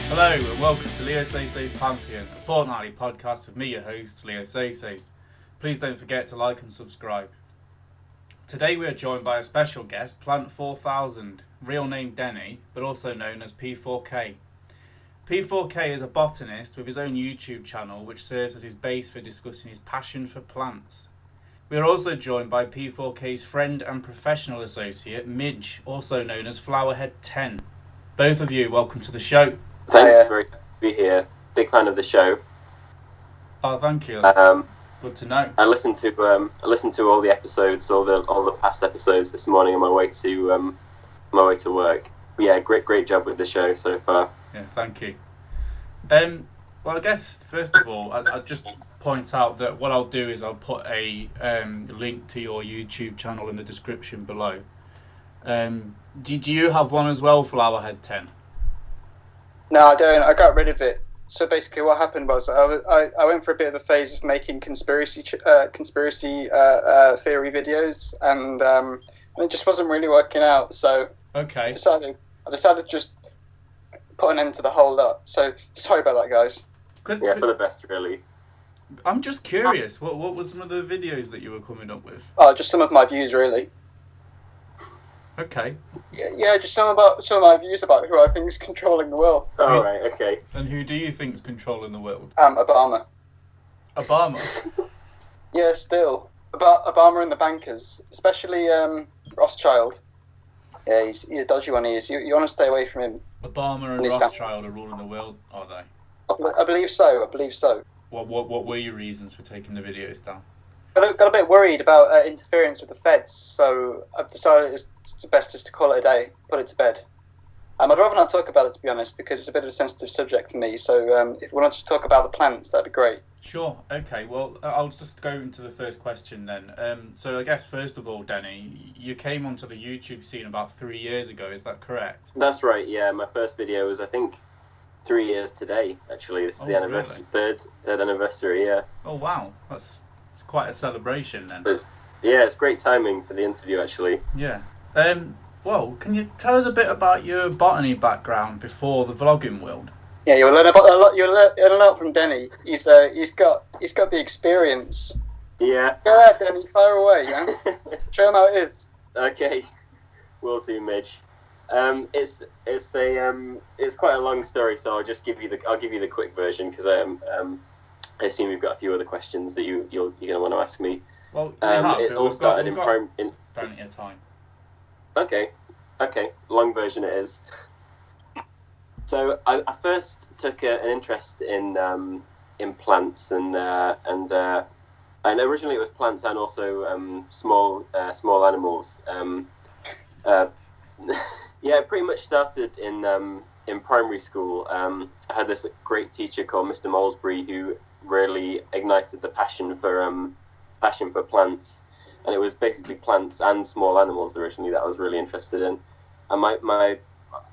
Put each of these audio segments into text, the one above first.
Hello and welcome to Leo Say's Pantheon, a fortnightly podcast with me, your host, Leo Say's. Please don't forget to like and subscribe. Today we are joined by a special guest, Plant4000, real name Denny, but also known as P4K. P4K is a botanist with his own YouTube channel which serves as his base for discussing his passion for plants. We are also joined by P4K's friend and professional associate, Midge, also known as Flowerhead10. Both of you, welcome to the show. Thanks for being here. Big fan of the show. Oh, thank you. Good to know. I listened to all the episodes, all the past episodes this morning on my way to work. Yeah, great job with the show so far. Yeah, thank you. Well, I guess first of all, I'll just point out that what I'll do is I'll put a link to your YouTube channel in the description below. Do you have one as well, Flowerhead10? No, I don't. I got rid of it. So basically, what happened was I went for a bit of a phase of making conspiracy theory videos, and it just wasn't really working out. So okay, I decided to just put an end to the whole lot. So sorry about that, guys. For the best, really. I'm just curious. What were some of the videos that you were coming up with? Oh, just some of my views, really. Okay. Yeah, just some of my views about who I think is controlling the world. Oh, right, okay. And who do you think is controlling the world? Obama. Obama? Yeah, still. About Obama and the bankers, especially Rothschild. Yeah, he's a dodgy one. He is. You want to stay away from him. Obama and Rothschild are ruling the world, are they? I believe so. What were your reasons for taking the videos down? Got a bit worried about interference with the feds, so I've decided it's best just to call it a day, put it to bed. I'd rather not talk about it, to be honest, because it's a bit of a sensitive subject for me, so if we want to just talk about the plants, that'd be great. Sure, okay, well, I'll just go into the first question then. So I guess, first of all, Denny, you came onto the YouTube scene about 3 years ago, is that correct? That's right, yeah. My first video was, I think, 3 years today, actually. This is the anniversary, really? third anniversary, yeah. Oh, wow, it's quite a celebration then. It's great timing for the interview, actually. Yeah. Well, can you tell us a bit about your botany background before the vlogging world? Yeah, you'll learn a lot. You'll learn a lot from Denny. He's got the experience. Yeah. Go ahead, Denny. Fire away, yeah. Show him how it is. Okay, will do, Midge. It's quite a long story, so I'll give you the quick version because I assume you've got a few other questions that you're gonna want to ask me. Well, it all started in plenty of time. Okay, long version it is. So I first took an interest in plants and originally it was plants and also small animals. Yeah, it pretty much started in primary school. I had this great teacher called Mr. Molesbury who really ignited the passion for plants, and it was basically plants and small animals originally that I was really interested in. And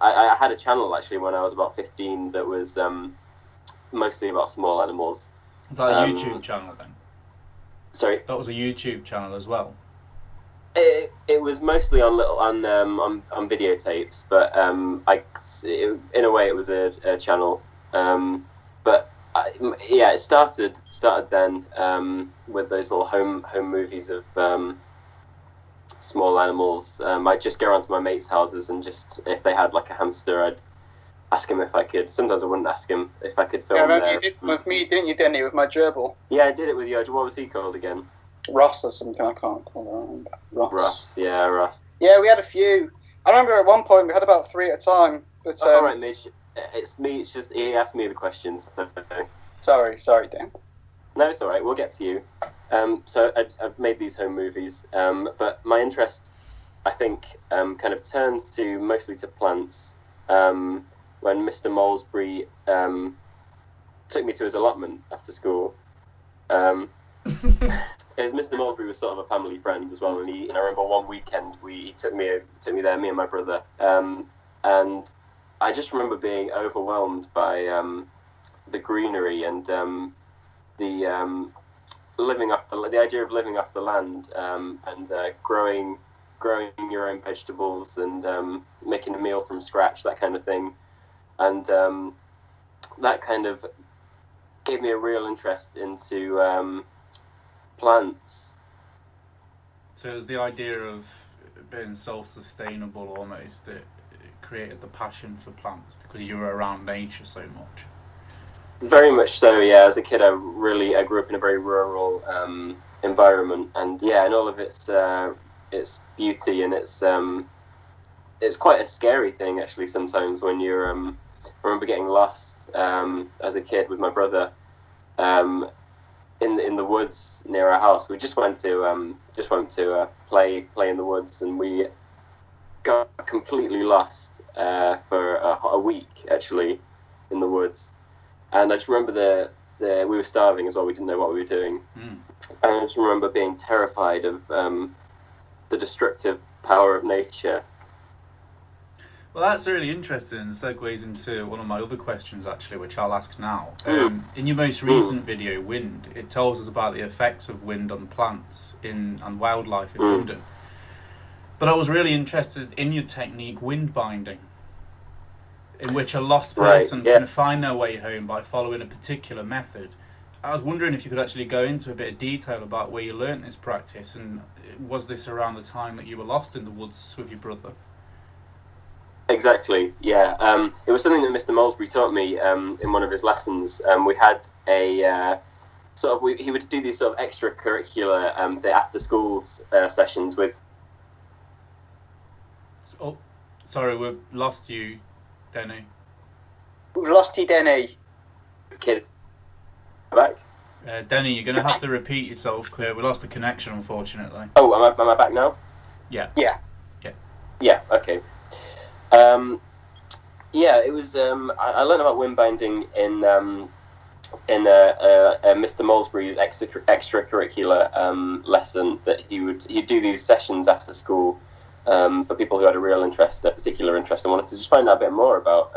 I had a channel actually when I was about 15 that was mostly about small animals. Was that a YouTube channel then? Sorry, that was a YouTube channel as well. It was mostly on videotapes, but in a way it was a channel. But it started then with those little home movies of small animals. I'd just go around to my mates' houses and just if they had like a hamster, I'd ask him if I could. Sometimes I wouldn't ask him if I could film. Yeah, you did with me, didn't you, Denny, with my gerbil? Yeah, I did it with you. What was he called again? Ross or something. I can't remember. Ross. Yeah, Ross. Yeah, we had a few. I remember at one point we had about 3 at a time. But all right, Mitch. It's me. It's just he asked me the questions. Sorry, Dan. No, it's all right. We'll get to you. So I've made these home movies, but my interest, I think, kind of turns to mostly to plants when Mr. Molesbury took me to his allotment after school. Because Mr. Molesbury was sort of a family friend as well, and I remember one weekend he took me there, me and my brother, and I just remember being overwhelmed by the greenery and the idea of living off the land and growing your own vegetables and making a meal from scratch, that kind of thing. And that kind of gave me a real interest into plants. So it was the idea of being self-sustainable almost that created the passion for plants because you were around nature so much. Very much so, yeah. As a kid, I grew up in a very rural environment, and all of its beauty, and it's quite a scary thing actually sometimes when you're. I remember getting lost as a kid with my brother in the woods near our house. We just went to play in the woods, and we got completely lost for a week actually in the woods. And I just remember we were starving as well. We didn't know what we were doing. And I just remember being terrified of the destructive power of nature. Well, that's really interesting and segues into one of my other questions, actually, which I'll ask now. In your most recent video, Wind, it tells us about the effects of wind on plants and wildlife in London. But I was really interested in your technique, wind binding, in which a lost person can find their way home by following a particular method. I was wondering if you could actually go into a bit of detail about where you learnt this practice, and was this around the time that you were lost in the woods with your brother? Exactly, yeah. It was something that Mr. Molesbury taught me in one of his lessons. We had a he would do these sort of extracurricular after-school sessions with... Oh, sorry, we've lost you, Denny. We've lost you, Denny. Kid, back. Denny, you're going to have to repeat yourself, Claire. We lost the connection, unfortunately. Oh, am I back now? Yeah. Yeah. Okay. It was. I learned about wind binding in Mr. Molesbury's extracurricular lesson. That he'd do these sessions after school for people who had a particular interest, and wanted to just find out a bit more about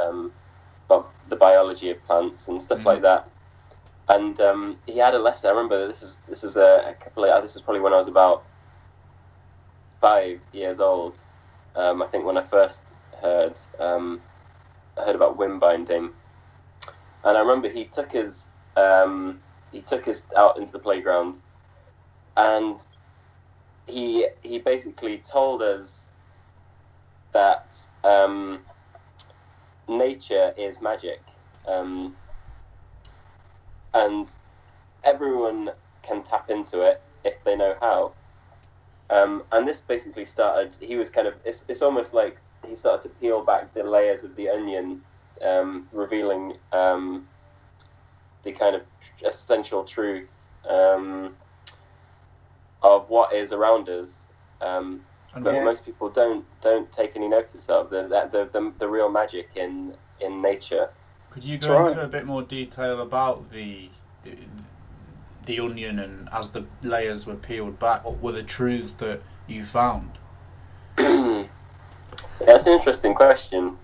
the biology of plants and stuff like that. And he had a lesson. I remember this is probably when I was about 5 years old. I think when I first heard about wind binding, and I remember he took us out into the playground, and he basically told us that nature is magic, and everyone can tap into it if they know how. And this basically started. He was kind of. It's almost like he started to peel back the layers of the onion, revealing the kind of essential truth of what is around us, but most people don't take any notice of the real magic in nature. Could you go into a bit more detail about the onion, and as the layers were peeled back, what were the truths that you found? That's an interesting question.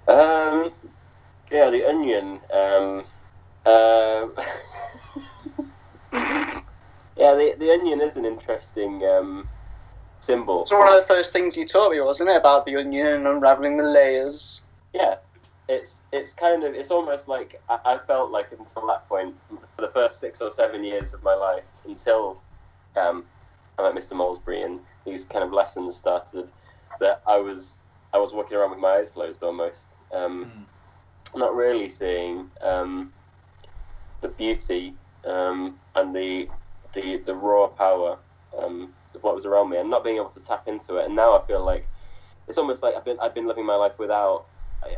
The onion. The onion is an interesting symbol. It's one of the first things you taught me, wasn't it, about the onion and unraveling the layers? Yeah, it's almost like I felt like until that point, for the first 6 or 7 years of my life, until I met Mr. Molesbury and these kind of lessons started, that I was walking around with my eyes closed almost, not really seeing the beauty and the raw power of what was around me, and not being able to tap into it. And now I feel like it's almost like I've been living my life without.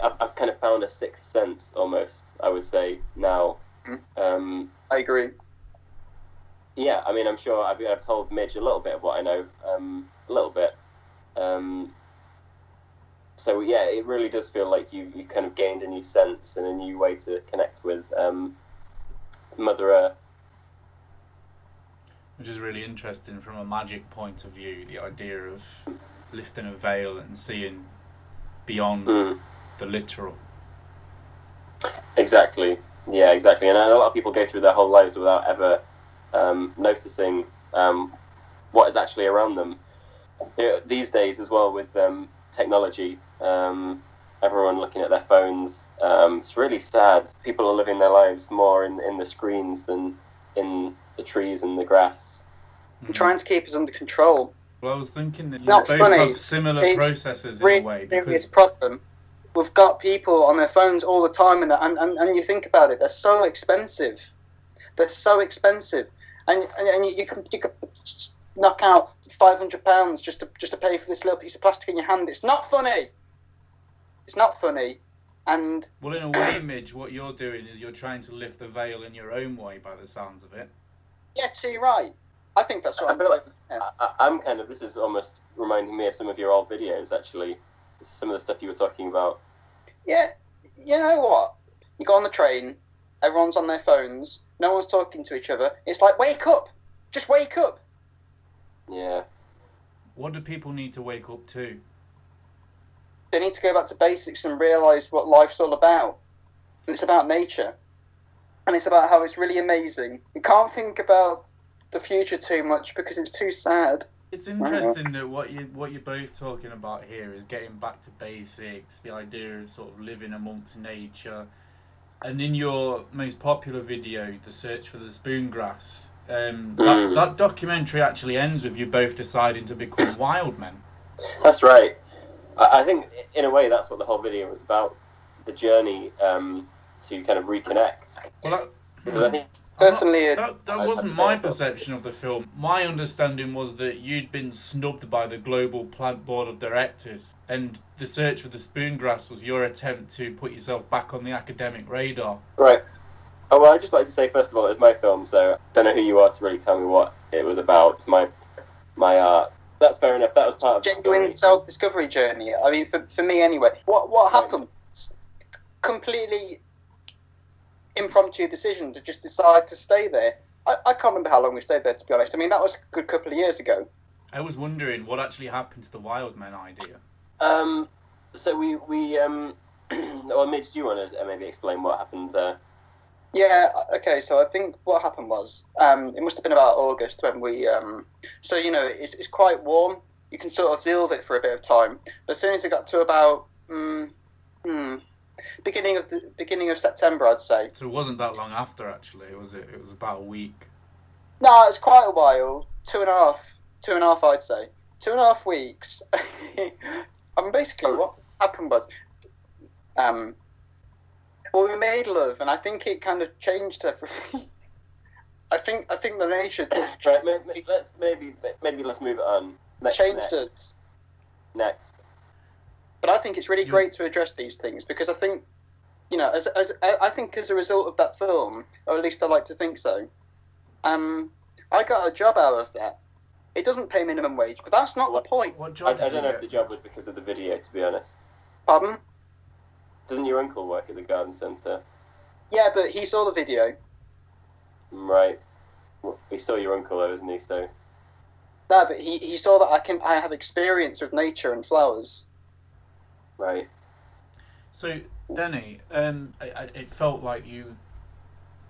I've kind of found a sixth sense almost, I would say now. I agree. Yeah, I mean, I'm sure I've told Midge a little bit of what I know, a little bit. So yeah, it really does feel like you kind of gained a new sense and a new way to connect with Mother Earth. Which is really interesting from a magic point of view, the idea of lifting a veil and seeing beyond the literal. Exactly. Yeah, exactly. And a lot of people go through their whole lives without ever noticing what is actually around them. These days as well, with technology, everyone looking at their phones. It's really sad. People are living their lives more in the screens than in the trees and the grass. I'm trying to keep us under control. Well, I was thinking that you Not both funny. have similar processes in a way, It's because a problem. We've got people on their phones all the time, and you think about it, they're so expensive. They're so expensive, and you can knock out £500 just to pay for this little piece of plastic in your hand. It's not funny. It's not funny, and well, in a way, Midge, what you're doing is you're trying to lift the veil in your own way, by the sounds of it. yeah, so you're right. I think that's what I feel like yeah. I'm kind of. This is almost reminding me of some of your old videos. Actually, this is some of the stuff you were talking about. Yeah, you know what? You go on the train, everyone's on their phones, no one's talking to each other. It's like, wake up! Just wake up! Yeah. What do people need to wake up to? They need to go back to basics and realise what life's all about. And it's about nature. And it's about how it's really amazing. You can't think about the future too much because it's too sad. It's interesting that what you're both talking about here is getting back to basics, the idea of sort of living amongst nature. And in your most popular video, The Search for the Spoongrass, that documentary actually ends with you both deciding to become wild men. That's right. I think, in a way, that's what the whole video was about. The journey to kind of reconnect. Well, Because I think Certainly, that wasn't my perception of the film. My understanding was that you'd been snubbed by the Global Plant Board of Directors, and The Search for the Spoongrass was your attempt to put yourself back on the academic radar. Right. Oh, well, I'd just like to say, first of all, it was my film, so I don't know who you are to really tell me what it was about. It's my art. That's fair enough. That was part of genuine self-discovery journey. I mean, for me anyway. What happened? Completely impromptu decision to just decide to stay there. I can't remember how long we stayed there, to be honest. I mean, that was a good couple of years ago. I was wondering what actually happened to the wild men idea. So we well, Midge, do you want to maybe explain what happened there? Yeah, okay, so I think what happened was, it must have been about August when we, so, you know, it's quite warm. You can sort of deal with it for a bit of time. But as soon as it got to about, beginning of September, I'd say. So it wasn't that long after, actually, was it? It was about a week. No, it's quite a while. Two and a half, I'd say. 2.5 weeks. I mean, basically, what happened was, well, we made love, and I think it kind of changed everything. I think the nature Right, maybe let's move it on. changed us. Next. But I think it's really great to address these things because I think, you know, as I think as a result of that film, or at least I like to think so, I got a job out of that. It doesn't pay minimum wage, but that's not the point. What job I don't know if the job was because of the video, to be honest. Pardon? Doesn't your uncle work at the garden centre? Yeah, but he saw the video. Right. Well, he saw your uncle, though, isn't he? So. No, but he saw that I have experience with nature and flowers. Right. So, Danny, it felt like you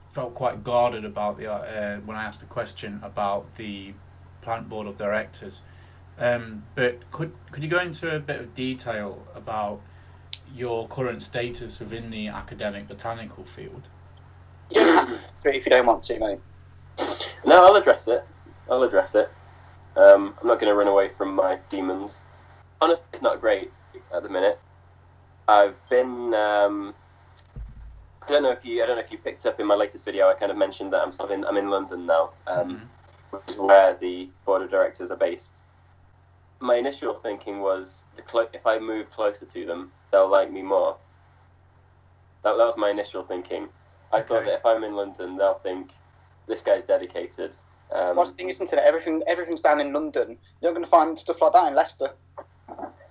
felt quite guarded about the when I asked the question about the Plant Board of Directors. But could you go into a bit of detail about your current status within the academic botanical field? You don't have to if you don't want to, mate. No, I'll address it. I'm not going to run away from my demons. Honestly, it's not great at the minute. I've been. I don't know if you picked up in my latest video. I kind of mentioned that I'm in London now, which is where the board of directors are based. My initial thinking was if I move closer to them, they'll like me more. That was my initial thinking. I thought that if I'm in London, they'll think this guy's dedicated. What's the thing, isn't it? Everything's down in London. You're not going to find stuff like that in Leicester.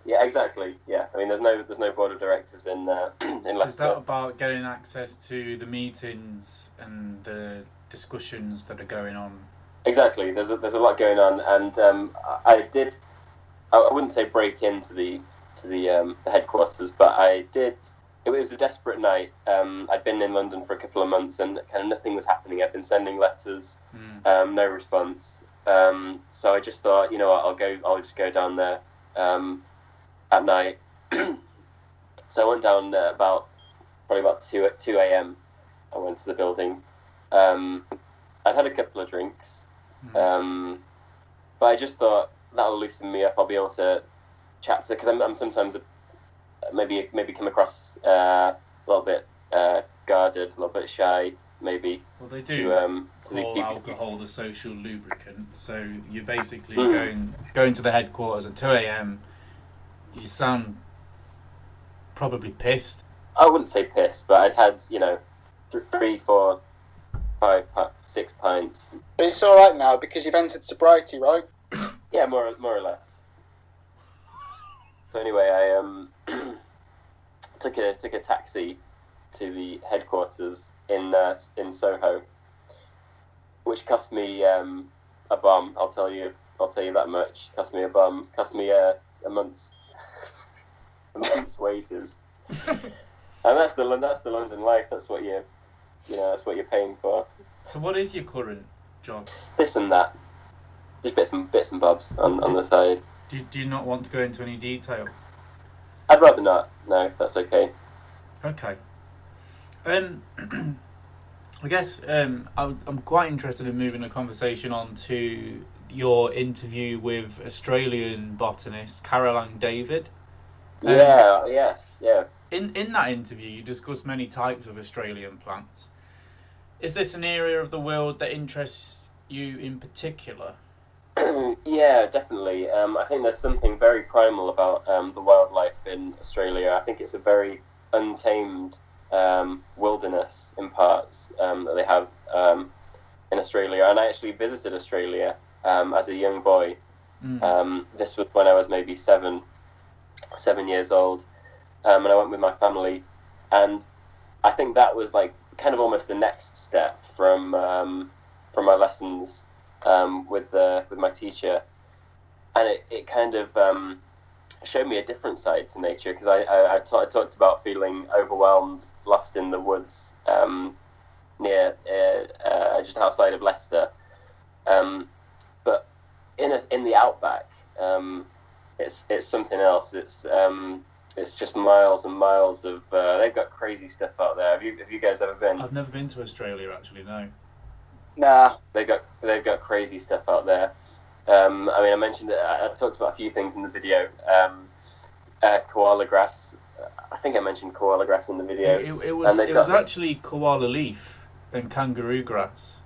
Yeah, exactly. Yeah, I mean, there's no board of directors in Leicester. Is that about getting access to the meetings and the discussions that are going on? Exactly. There's a lot going on, and I wouldn't say break into the headquarters, but I did. It was a desperate night. I'd been in London for a couple of months, and kind of nothing was happening. I'd been sending letters, no response. So I just thought, you know what, I'll just go down there at night So I went down probably about 2 a.m. I went to the building. I'd had a couple of drinks, but I just thought that'll loosen me up. I'll be able to chat to, because I'm sometimes maybe come across a little bit guarded, a little bit shy, maybe. Well, they do call alcohol the social lubricant. So you're basically going to the headquarters at 2 a.m. You sound probably pissed. I wouldn't say pissed, but I'd had 3, 4, 5, 6 pints. But it's all right now because you've entered sobriety, right? Yeah, more or less. So anyway, I took a taxi to the headquarters in Soho, which cost me a bomb. I'll tell you that much. Cost me a bomb. Cost me a month's wages. And that's the London life. That's what that's what you're paying for. So what is your current job? This and that, just bits and bobs on the side. Do you not want to go into any detail? I'd rather not. No, that's okay. Okay. I guess I'm quite interested in moving the conversation on to your interview with Australian botanist Caroline David. Yes. In that interview, you discussed many types of Australian plants. Is this an area of the world that interests you in particular? Yeah, definitely. I think there's something very primal about the wildlife in Australia. I think it's a very untamed wilderness in parts that they have in Australia. And I actually visited Australia as a young boy. This was when I was maybe 7 years old. And I went with my family, and I think that was like kind of almost the next step from my lessons with my teacher, and it kind of showed me a different side to nature, because I talked about feeling overwhelmed, lost in the woods near just outside of Leicester, but in the outback, it's something else. It's just miles and miles of. They've got crazy stuff out there. Have you guys ever been? I've never been to Australia, actually. No. Nah. They've got crazy stuff out there. I mean, I mentioned it. I talked about a few things in the video. Koala grass. I think I mentioned koala grass in the video. It was actually koala leaf and kangaroo grass.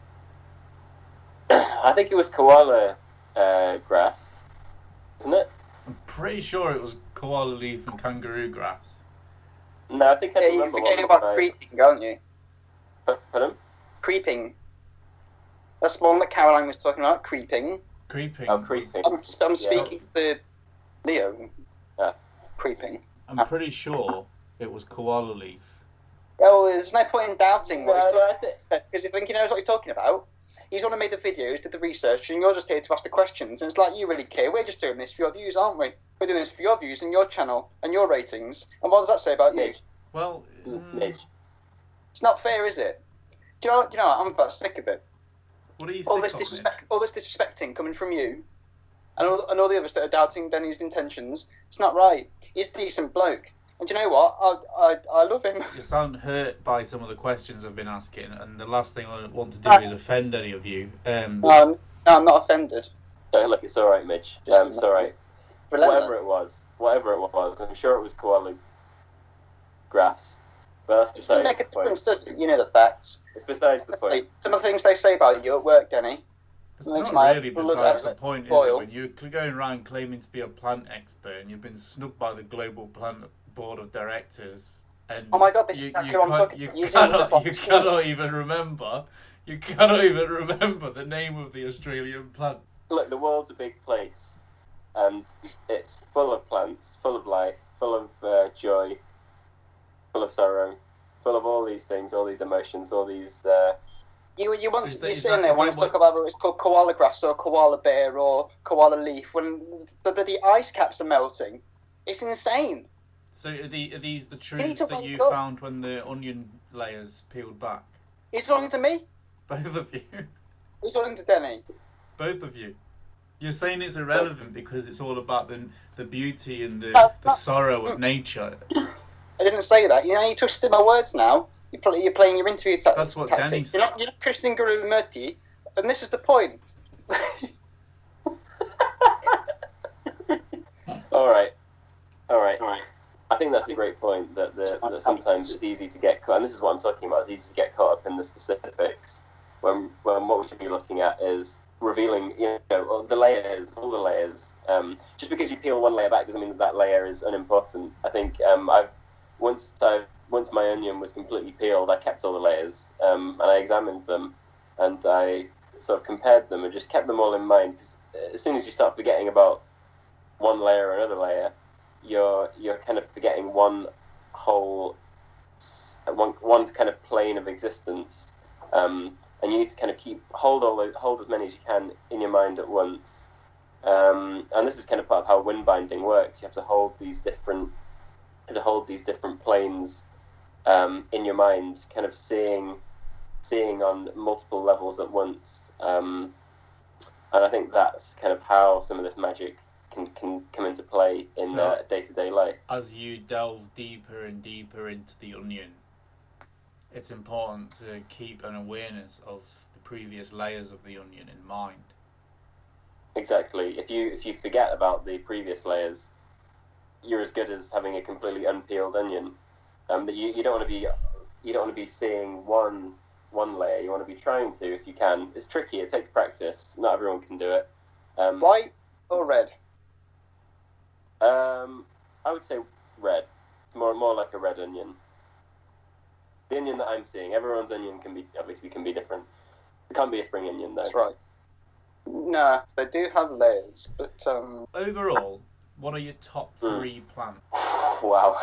I think it was koala grass, isn't it? I'm pretty sure it was koala leaf and kangaroo grass. No, I think I remember. You're forgetting about creeping, aren't you? Pardon? Creeping. That's the one that Caroline was talking about. Creeping. Creeping. Oh, creeping. I'm speaking to Leo. Creeping. I'm pretty sure it was koala leaf. Well, there's no point in doubting what he's Well, talking about, because you think he knows what he's talking about. He's the one who made the videos, did the research, and you're just here to ask the questions. And it's like, you really care. We're just doing this for your views, aren't we? We're doing this for your views and your channel and your ratings. And what does that say about you? Well, Midge. It's not fair, is it? Do you know what? I'm about sick of it. what are you All sick this of, all this disrespecting coming from you, and all the others that are doubting Denny's intentions. It's not right. He's a decent bloke, and do you know what? I love him. You sound hurt by some of the questions I've been asking, and the last thing I want to do is offend any of you. No, I'm not offended. So, look, it's all right, Midge. It's all right. Relentless. Whatever it was, I'm sure it was koala grass. But that's It besides doesn't make a the point. difference, does it? You know the facts. It's besides the point. Some of the things they say about you at work, Denny. It's Makes not my really blood besides the absolute point, is it? boil. When you're going around claiming to be a plant expert and you've been snubbed by the Global Plant Board of Directors, and Oh my God, this is exactly what I'm talking about. Using all this, like, you cannot even remember. You cannot even remember the name of the Australian plant. Look, the world's a big place, and it's full of plants, full of life, full of joy, full of sorrow, full of all these things, all these emotions, all these. You're Is sitting there that wanting to what- talk about whether it's called koala grass or koala bear or koala leaf when the bloody ice caps are melting. It's insane. So are these the need truths to that wake you up. found when the onion layers peeled back? Are you talking to me? Both of you. Are you talking to Denny? Both of you. You're saying it's irrelevant because it's all about the beauty and No, the not- sorrow of nature. I didn't say that. You know, you twisted my words now. You're playing your interview That's what Danny tactics. said. You're not Christian Guru Murti, and this is the point. All right. I think that's a great point, that sometimes it's easy to get caught, and this is what I'm talking about, it's easy to get caught up in the specifics, when what we should be looking at is revealing, all the layers. Just because you peel one layer back doesn't mean that layer is unimportant. I think once my onion was completely peeled, I kept all the layers, and I examined them, and I sort of compared them and just kept them all in mind, because as soon as you start forgetting about one layer or another layer, you're kind of forgetting one kind of plane of existence, and you need to kind of hold as many as you can in your mind at once, and this is kind of part of how wind binding works. You have to hold these different planes in your mind, kind of seeing on multiple levels at once, and I think that's kind of how some of this magic can come into play in day-to-day life. As you delve deeper and deeper into the onion, it's important to keep an awareness of the previous layers of the onion in mind. Exactly. If you forget about the previous layers, you're as good as having a completely unpeeled onion. That you don't want to be seeing one layer. You want to be trying to, if you can. It's tricky. It takes practice. Not everyone can do it. White or red? I would say red. More like a red onion. The onion that I'm seeing, everyone's onion can be different. It can't be a spring onion though. That's right. Nah, they do have layers, but Overall, what are your top 3 plants? Wow.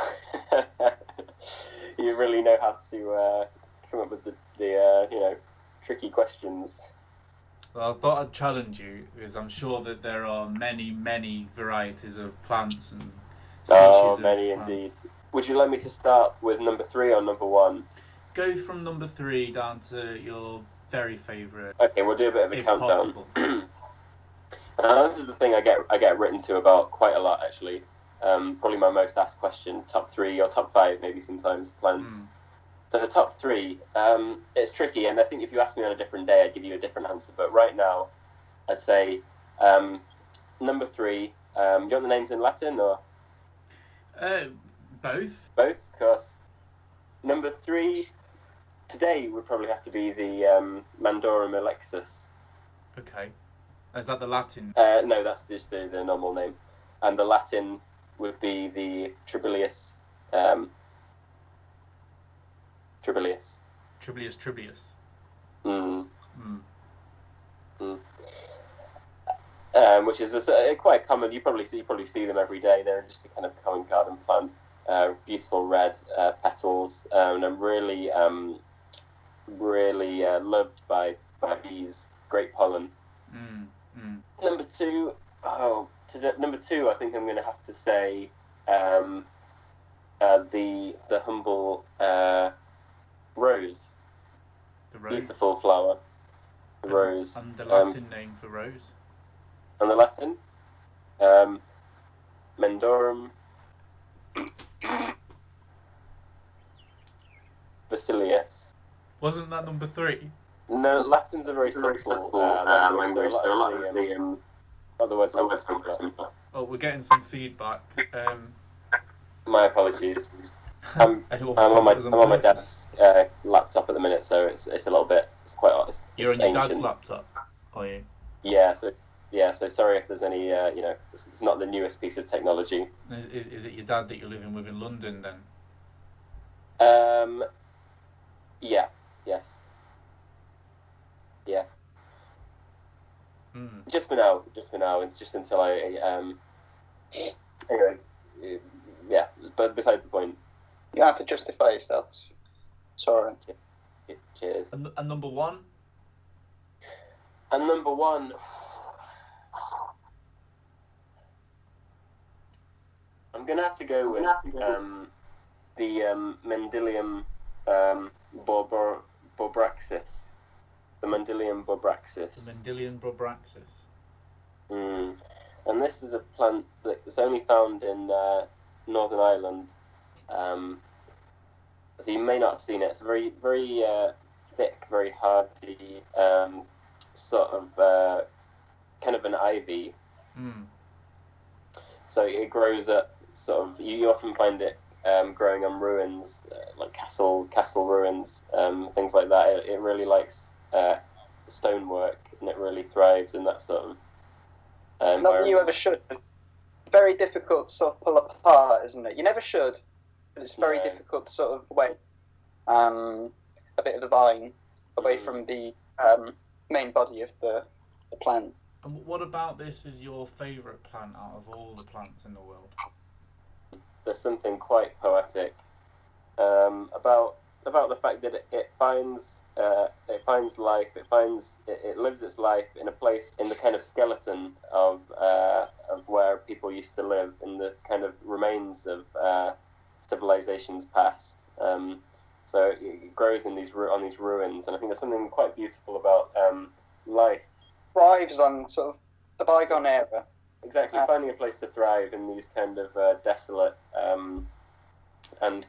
You really know how to come up with the tricky questions. Well, I thought I'd challenge you, because I'm sure that there are many, many varieties of plants and species of many plants. indeed. Would you like me to start with number 3 or number 1? Go from number 3 down to your very favourite. Okay, we'll do a bit of a if countdown. Possible. This is the thing I get written to about quite a lot, actually. Probably my most asked question, top 3 or top 5 maybe sometimes, plants. So the top 3, it's tricky, and I think if you asked me on a different day, I'd give you a different answer. But right now, I'd say number 3. Do you want the names in Latin or? Both. Both, of course. Number 3 today would probably have to be the Mandorum alexis. Okay. Is that the Latin? No, that's just the normal name, and the Latin would be the Tribilius. Tribilius. Which is quite common. You probably see them every day. They're just a kind of common garden plant. Beautiful red petals, and really loved by bees. Great pollen. Number 2. Number 2, I think I'm going to have to say the humble rose. The rose. Beautiful flower. The rose. And the Latin name for rose. And the Latin, Mendorum Basilius. Wasn't that number 3? No, Latins are very simple language. So a lot of the other words are simpler. Oh, we're getting some feedback. My apologies. I'm on my dad's laptop at the minute, so it's a little bit. It's quite. You're on your ancient. dad's laptop, are you? Yeah. So sorry if there's any. It's not the newest piece of technology. Is it your dad that you're living with in London then? Yeah. Yes. Yeah. Just for now. It's just until I. Anyway. Yeah. But besides the point. you have to justify yourself. Sorry. Cheers. And number 1? And number 1. I'm gonna have to go with the Mendelium borbraxis. The Mendelium borbraxis. The Mendelium borbraxis. And this is a plant that's only found in Northern Ireland, So you may not have seen it. It's a very, very thick, very hardy sort of kind of an ivy. Mm. So it grows up sort of. You often find it growing on ruins, like castle ruins, things like that. It really likes stonework, and it really thrives in that sort of Not that you environment. ever should. It's very difficult to sort of pull apart, isn't it? You never should, but it's very No. difficult to sort of weigh a bit of the vine away from the main body of the plant. And what about this is your favourite plant out of all the plants in the world? There's something quite poetic about the fact that it finds life. It lives its life in a place in the kind of skeleton of where people used to live, in the kind of remains of civilizations past. So it grows in on these ruins, and I think there's something quite beautiful about life. Thrives on sort of the bygone era. Exactly, finding a place to thrive in these kind of desolate and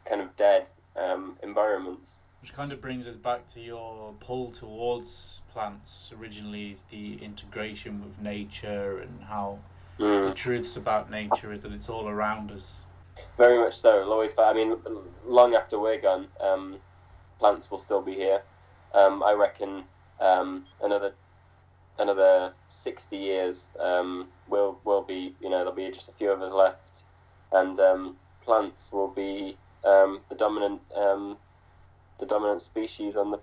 kind of dead environments. Which kind of brings us back to your pull towards plants. Originally is the integration with nature, and how the truths about nature is that it's all around us. Very much so. It'll always. I mean, long after we're gone, plants will still be here. I reckon another 60 years will be. There'll be just a few of us left, and plants will be the dominant species on the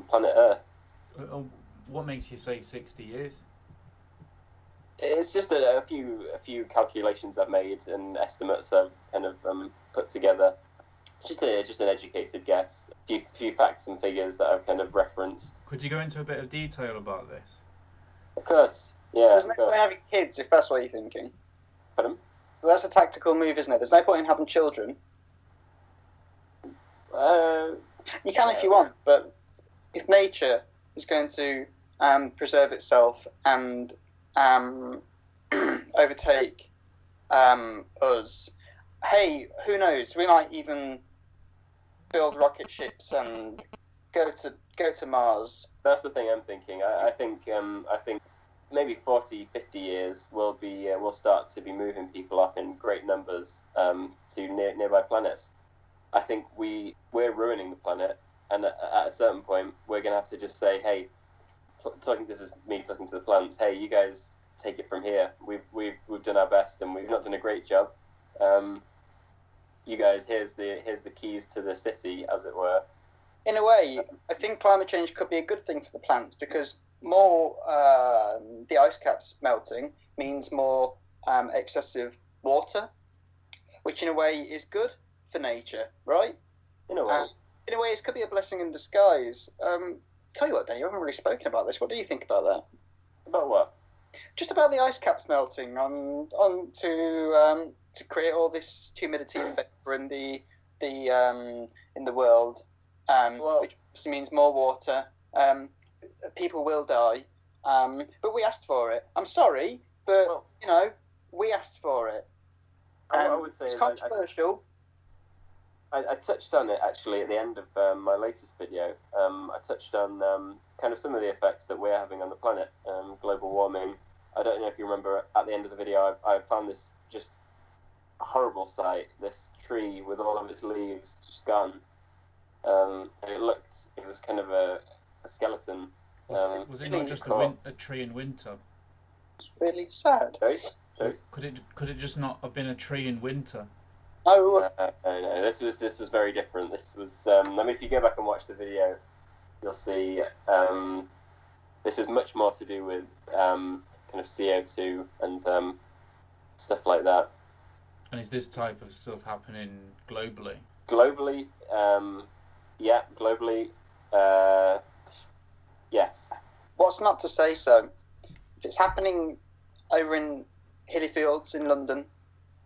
planet Earth. What makes you say 60 years? It's just a few calculations I've made and estimates I've kind of put together. Just an educated guess. A few facts and figures that I've kind of referenced. Could you go into a bit of detail about this? Of course, yeah. There's no point having kids if that's what you're thinking. Pardon? Well, that's a tactical move, isn't it? There's no point in having children. You can if you want, but if nature is going to preserve itself and overtake us, hey, who knows? We might even build rocket ships and go to Mars. That's the thing I'm thinking. I think maybe 40, 50 years we'll start to be moving people off in great numbers to nearby planets. I think we're ruining the planet, and at a certain point we're going to have to just say, hey, this is me talking to the plants. Hey, you guys take it from here. We've done our best, and we've not done a great job. You guys, here's the keys to the city, as it were. In a way, I think climate change could be a good thing for the plants, because more the ice caps melting means more excessive water, which in a way is good for nature, right? In a way. In a way, it could be a blessing in disguise. Tell you what, Dan, you haven't really spoken about this. What do you think about that? About what? Just about the ice caps melting on to create all this humidity and vapor in the world, which means more water. People will die, but we asked for it. I'm sorry, but we asked for it. I would say it's controversial. I touched on it actually at the end of my latest video. I touched on kind of some of the effects that we're having on the planet, global warming. I don't know if you remember at the end of the video, I found this just horrible sight. This tree with all of its leaves just gone. It was kind of a skeleton. Was it not just a tree in winter? It's really sad. Sorry? Could it just not have been a tree in winter? Oh, no. This was very different. This was. I mean, if you go back and watch the video, you'll see. This is much more to do with kind of CO2 and stuff like that. And is this type of stuff happening globally? Globally, yeah. Globally, yes. What's not to say so? If it's happening over in hilly fields in London,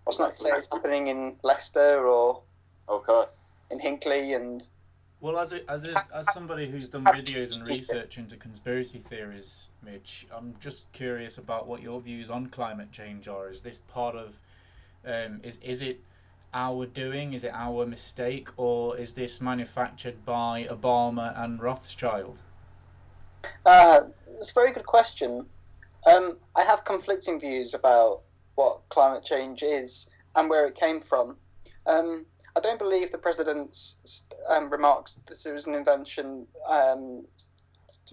what's not to say it's happening in Leicester or of course in Hinckley and. Well, as somebody who's done videos and research into conspiracy theories, Mitch, I'm just curious about what your views on climate change are. Is this part of, is it our doing? Is it our mistake, or is this manufactured by Obama and Rothschild? It's a very good question. I have conflicting views about what climate change is and where it came from. I don't believe the president's remarks that it was an invention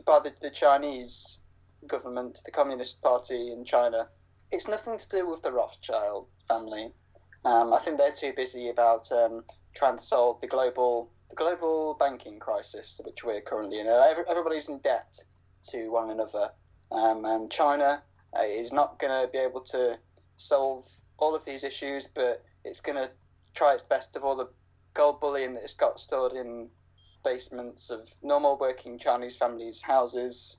by the Chinese government, the Communist Party in China. It's nothing to do with the Rothschild family. I think they're too busy about trying to solve the global banking crisis which we're currently in. Everybody's in debt to one another, and China is not going to be able to solve all of these issues, but it's going to try its best of all the gold bullion that it's got stored in basements of normal working Chinese families' houses.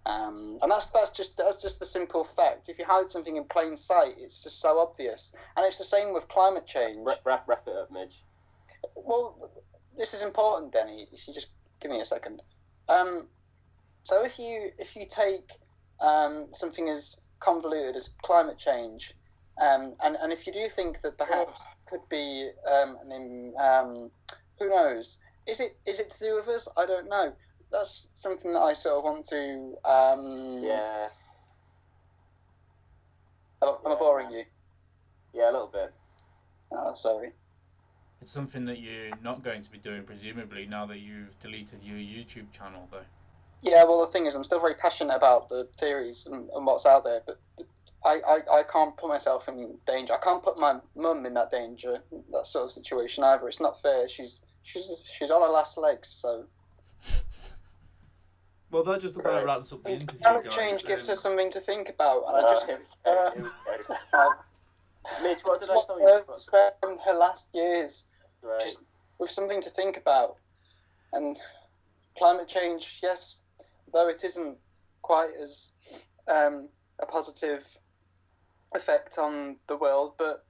And that's just the simple fact. If you hide something in plain sight, it's just so obvious. And it's the same with climate change. Wrap it up, Midge. Well, this is important, Denny. If you just give me a second. So if you take something as convoluted as climate change, and if you do think that perhaps could be, who knows? Is it to do with us? I don't know. That's something that I sort of want to. Yeah. Am I boring you? Yeah, a little bit. Oh, sorry. It's something that you're not going to be doing, presumably, now that you've deleted your YouTube channel, though. Yeah, well, the thing is, I'm still very passionate about the theories and what's out there, but I can't put myself in danger. I can't put my mum in that danger, that sort of situation either. It's not fair. She's on her last legs, so. Well, that just about wraps up the interview, Climate guys. change gives us something to think about, and Here we go. Mitch, what did I tell you? Spend her last years Right. just with something to think about, and climate change, yes, though it isn't quite as a positive effect on the world, but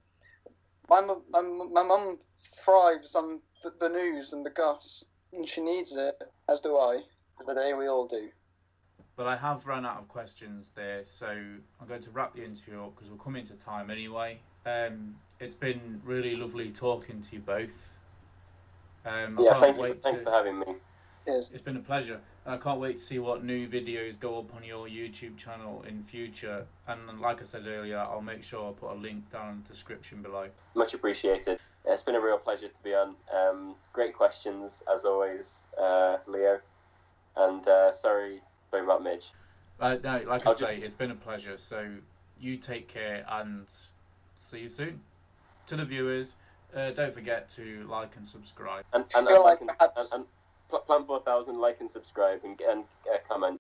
my mum thrives on the news and the goss, and she needs it, as do I. The day we all do. But I have run out of questions there, so I'm going to wrap the interview up because we're coming to time anyway. It's been really lovely talking to you both. Thanks for having me. Yes. It's been a pleasure. I can't wait to see what new videos go up on your YouTube channel in future. And like I said earlier, I'll make sure I put a link down in the description below. Much appreciated. It's been a real pleasure to be on. Great questions, as always, Leo. And sorry about Midge. No, like I say, it's been a pleasure. So you take care and see you soon. To the viewers, don't forget to like and subscribe. And Plant4000, like and subscribe and comment.